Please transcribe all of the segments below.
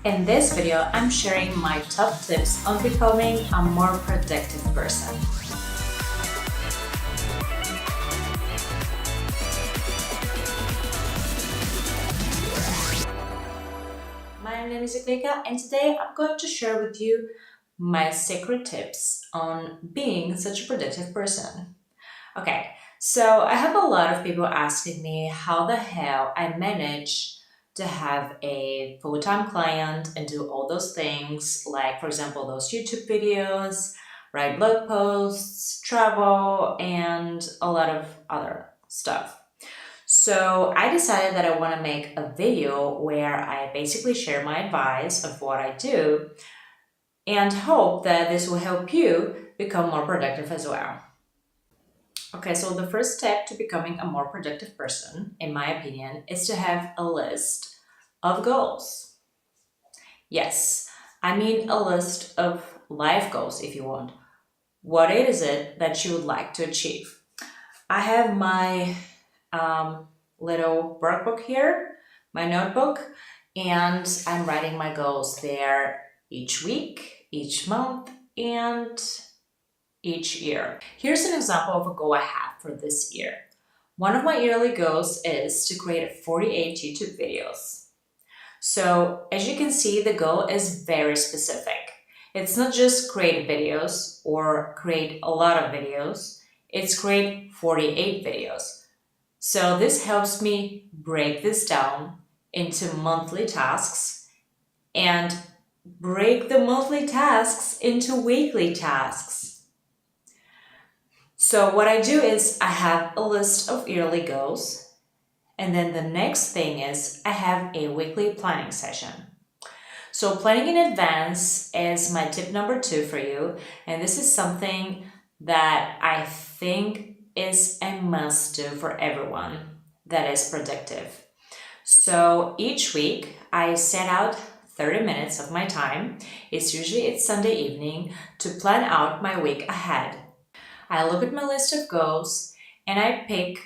In this video, I'm sharing my top tips on becoming a more productive person. My name is Iglika, and today I'm going to share with you my secret tips on being such a productive person. Okay, so I have a lot of people asking me how the hell I manage to have a full-time client and do all those things, like for example those YouTube videos, write blog posts, travel, and a lot of other stuff. So I decided that I want to make a video where I basically share my advice of what I do and hope that this will help you become more productive as well. Okay, so the first step to becoming a more productive person, in my opinion, is to have a list of goals. Yes, I mean a list of life goals if you want. What is it that you would like to achieve? I have my little workbook here, my notebook, and I'm writing my goals there each week, each month, and each year. Here's an example of a goal I have for this year. One of my yearly goals is to create 48 YouTube videos. So as you can see, the goal is very specific. It's not just create videos or create a lot of videos, it's create 48 videos. So this helps me break this down into monthly tasks and break the monthly tasks into weekly tasks. So what I do is I have a list of yearly goals, and then the next thing is I have a weekly planning session. So planning in advance is my tip number 2 for you, and this is something that I think is a must do for everyone that is productive. So each week I set out 30 minutes of my time, it's Sunday evening, to plan out my week ahead. I look at my list of goals and I pick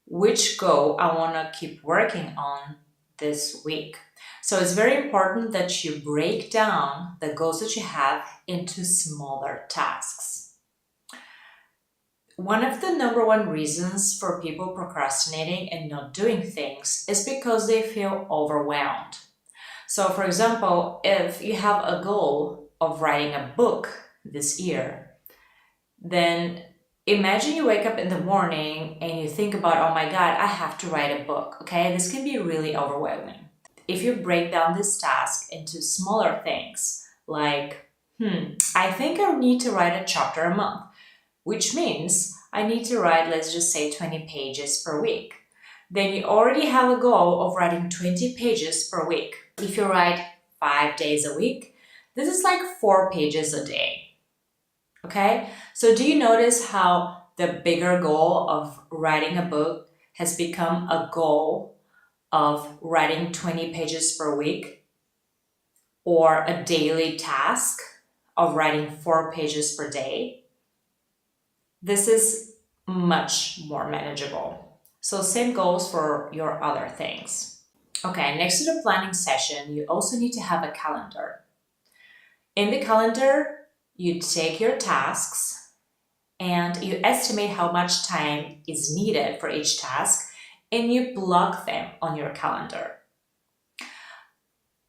which goal I want to keep working on this week. So it's very important that you break down the goals that you have into smaller tasks. One of the number one reasons for people procrastinating and not doing things is because they feel overwhelmed. So for example, if you have a goal of writing a book this year, then imagine you wake up in the morning and you think about, oh my God, I have to write a book, okay? This can be really overwhelming. If you break down this task into smaller things, like, I think I need to write a chapter a month, which means I need to write, let's just say 20 pages per week. Then you already have a goal of writing 20 pages per week. If you write 5 days a week, this is like 4 pages a day. Okay, so do you notice how the bigger goal of writing a book has become a goal of writing 20 pages per week, or a daily task of writing 4 pages per day? This is much more manageable. So same goes for your other things. Okay, next to the planning session, you also need to have a calendar. In the calendar, you take your tasks and you estimate how much time is needed for each task and you block them on your calendar.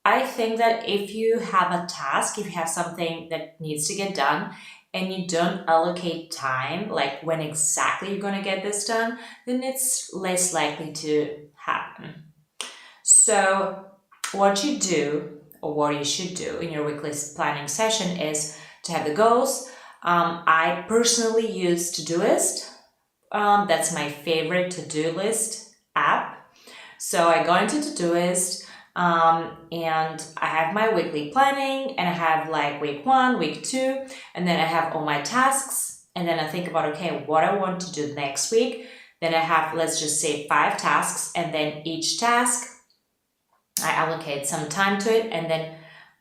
I think that if you have a task, if you have something that needs to get done and you don't allocate time, like when exactly you're going to get this done, then it's less likely to happen. So what you do, or what you should do in your weekly planning session, is to have the goals. I personally use Todoist. That's my favorite to-do list app. So I go into Todoist and I have my weekly planning, and I have like week 1, week 2, and then I have all my tasks, and then I think about, okay, what I want to do next week. Then I have, let's just say 5 tasks, and then each task I allocate some time to it, and then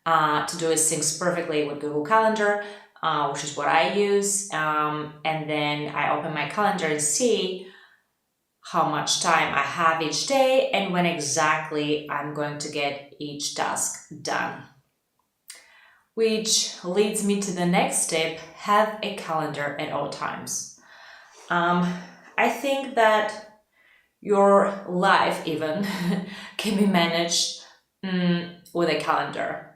Todoist syncs perfectly with Google Calendar, which is what I use. And then I open my calendar and see how much time I have each day, and when exactly I'm going to get each task done. Which leads me to the next tip: have a calendar at all times. I think that your life even can be managed with a calendar.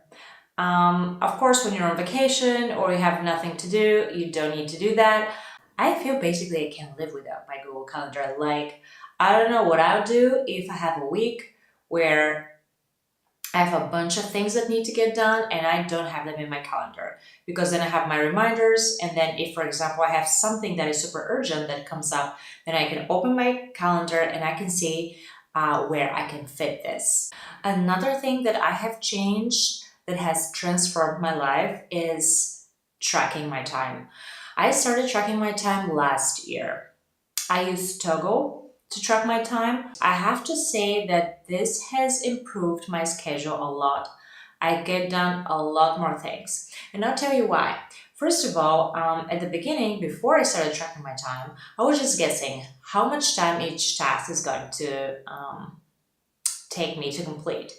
Of course, when you're on vacation or you have nothing to do, you don't need to do that. I feel basically I can't live without my Google Calendar. Like, I don't know what I'll do if I have a week where I have a bunch of things that need to get done and I don't have them in my calendar, because then I have my reminders, and then if, for example, I have something that is super urgent that comes up, then I can open my calendar and I can see where I can fit this. Another thing that I have changed that has transformed my life is tracking my time. I started tracking my time last year. I used Toggle to track my time. I have to say that this has improved my schedule a lot. I get done a lot more things. And I'll tell you why. First of all, at the beginning, before I started tracking my time, I was just guessing how much time each task is going to take me to complete.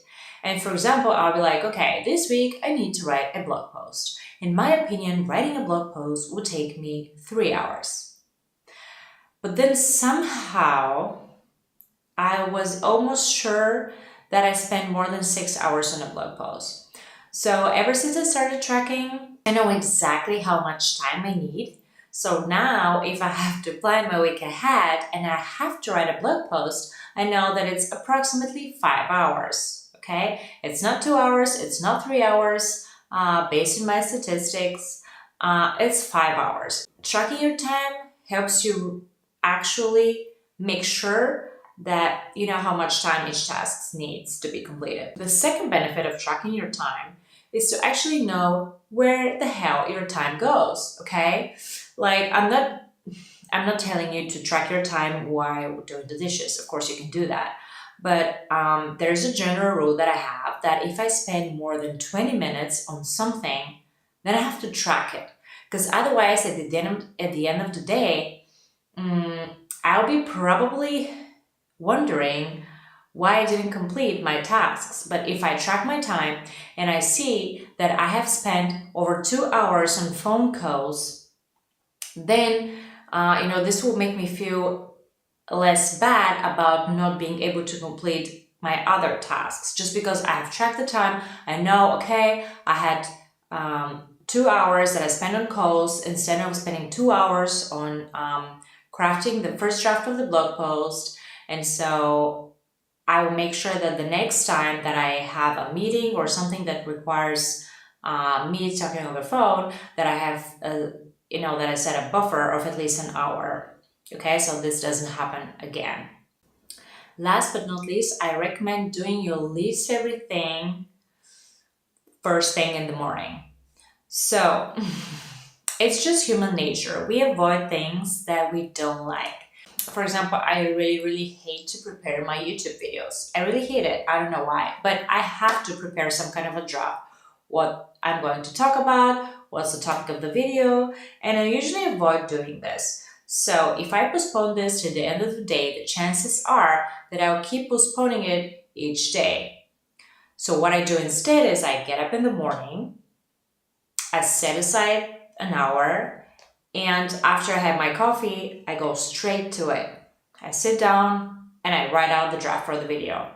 And for example, I'll be like, okay, this week I need to write a blog post. In my opinion, writing a blog post would take me 3 hours. But then somehow I was almost sure that I spent more than 6 hours on a blog post. So ever since I started tracking, I know exactly how much time I need. So now if I have to plan my week ahead and I have to write a blog post, I know that it's approximately 5 hours. Okay? It's not 2 hours, it's not 3 hours. Based on my statistics, it's 5 hours. Tracking your time helps you actually make sure that you know how much time each task needs to be completed. The second benefit of tracking your time is to actually know where the hell your time goes, okay? Like, I'm not telling you to track your time while doing the dishes. Of course, you can do that. But there's a general rule that I have that if I spend more than 20 minutes on something, then I have to track it. Because otherwise, at the end of the day, I'll be probably wondering why I didn't complete my tasks. But if I track my time and I see that I have spent over 2 hours on phone calls, then this will make me feel less bad about not being able to complete my other tasks. Just because I have tracked the time, I know, okay, I had 2 hours that I spent on calls instead of spending 2 hours on crafting the first draft of the blog post. And so I will make sure that the next time that I have a meeting or something that requires me talking on the phone, that I have, that I set a buffer of at least an hour. Okay, so this doesn't happen again. Last but not least, I recommend doing your least favorite thing first thing in the morning. So it's just human nature. We avoid things that we don't like. For example, I really hate to prepare my YouTube videos. I really hate it. I don't know why, but I have to prepare some kind of a draft. What I'm going to talk about, what's the topic of the video, and I usually avoid doing this. So if I postpone this to the end of the day, the chances are that I'll keep postponing it each day. So what I do instead is I get up in the morning, I set aside an hour, and after I have my coffee, I go straight to it. I sit down and I write out the draft for the video.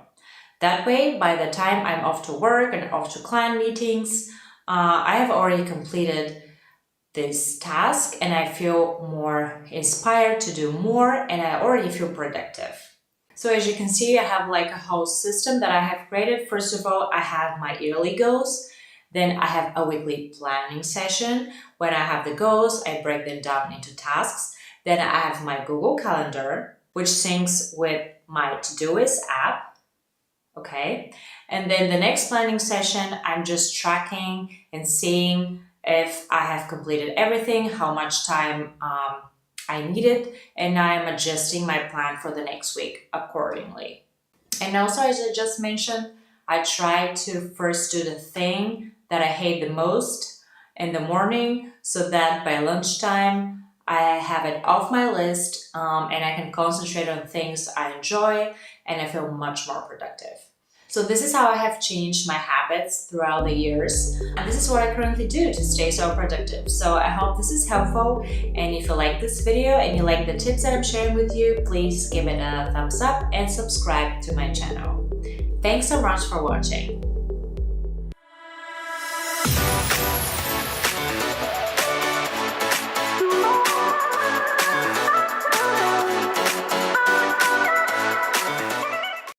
That way, by the time I'm off to work and off to client meetings, I have already completed this task and I feel more inspired to do more, and I already feel productive. So as you can see, I have like a whole system that I have created. First of all, I have my yearly goals. Then I have a weekly planning session. When I have the goals, I break them down into tasks. Then I have my Google Calendar, which syncs with my Todoist app. Okay. And then the next planning session, I'm just tracking and seeing if I have completed everything, how much time I needed, and I'm adjusting my plan for the next week accordingly. And also, as I just mentioned, I try to first do the thing that I hate the most in the morning, so that by lunchtime, I have it off my list, and I can concentrate on things I enjoy, and I feel much more productive. So this is how I have changed my habits throughout the years. And this is what I currently do to stay so productive. So I hope this is helpful. And if you like this video and you like the tips that I'm sharing with you, please give it a thumbs up and subscribe to my channel. Thanks so much for watching.